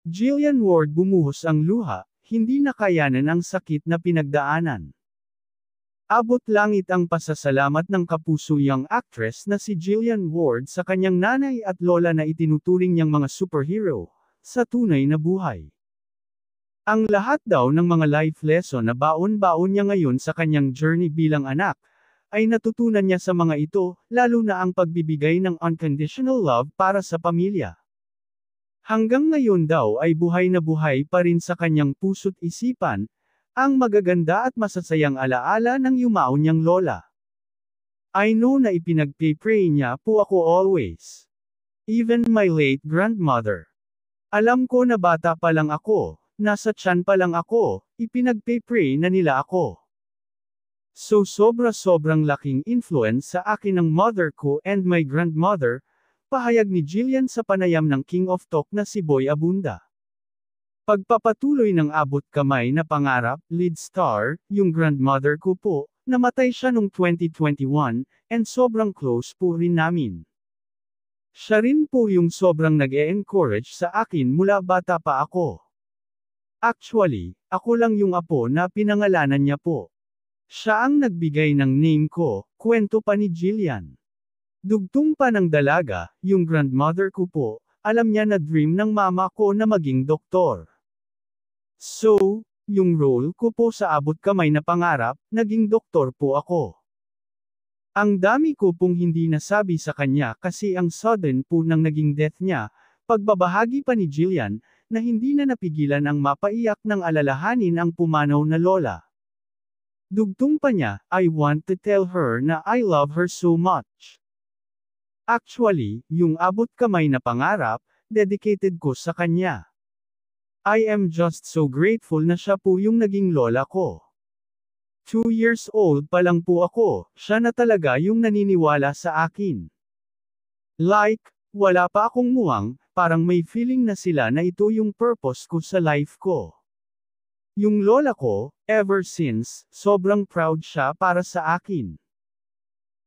Jillian Ward bumuhos ang luha, hindi nakayanan ang sakit na pinagdaanan. Abot langit ang pasasalamat ng kapusuyang actress na si Jillian Ward sa kanyang nanay at lola na itinuturing niyang mga superhero, sa tunay na buhay. Ang lahat daw ng mga life lesson na baon-baon niya ngayon sa kanyang journey bilang anak, ay natutunan niya sa mga ito, lalo na ang pagbibigay ng unconditional love para sa pamilya. Hanggang ngayon daw ay buhay na buhay pa rin sa kanyang puso't isipan, ang magaganda at masasayang alaala ng yumao niyang lola. I know na ipinagpipray niya po ako always. Even my late grandmother. Alam ko na bata pa lang ako, nasa tiyan pa lang ako, ipinagpipray na nila ako. So sobrang laking influence sa akin ng mother ko and my grandmother, pahayag ni Jillian sa panayam ng King of Talk na si Boy Abunda. Pagpapatuloy ng abot kamay na pangarap, lead star, yung grandmother ko po, namatay siya noong 2021, and sobrang close po rin namin. Siya rin po yung sobrang nag-e-encourage sa akin mula bata pa ako. Actually, ako lang yung apo na pinangalanan niya po. Siya ang nagbigay ng name ko, kwento pa ni Jillian. Dugtong pa ng dalaga, yung grandmother ko po, alam niya na dream ng mama ko na maging doktor. So, yung role ko po sa abot kamay na pangarap, naging doktor po ako. Ang dami ko pong hindi nasabi sa kanya kasi ang sudden po ng naging death niya, pagbabahagi pa ni Jillian, na hindi na napigilan ang mapaiyak ng alalahanin ang pumanaw na lola. Dugtong pa niya, I want to tell her na I love her so much. Actually, yung abot kamay na pangarap, dedicated ko sa kanya. I am just so grateful na siya po yung naging lola ko. 2 years old pa lang po ako, siya na talaga yung naniniwala sa akin. Like, wala pa akong muwang, parang may feeling na sila na ito yung purpose ko sa life ko. Yung lola ko, ever since, sobrang proud siya para sa akin.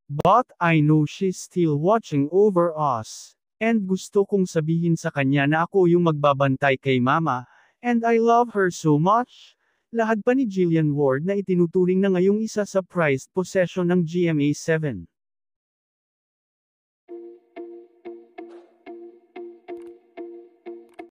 But I know she's still watching over us, and gusto kong sabihin sa kanya na ako yung magbabantay kay mama, and I love her so much. Lahad pa ni Jillian Ward na itinuturing na ngayong isa sa prized possession ng GMA7.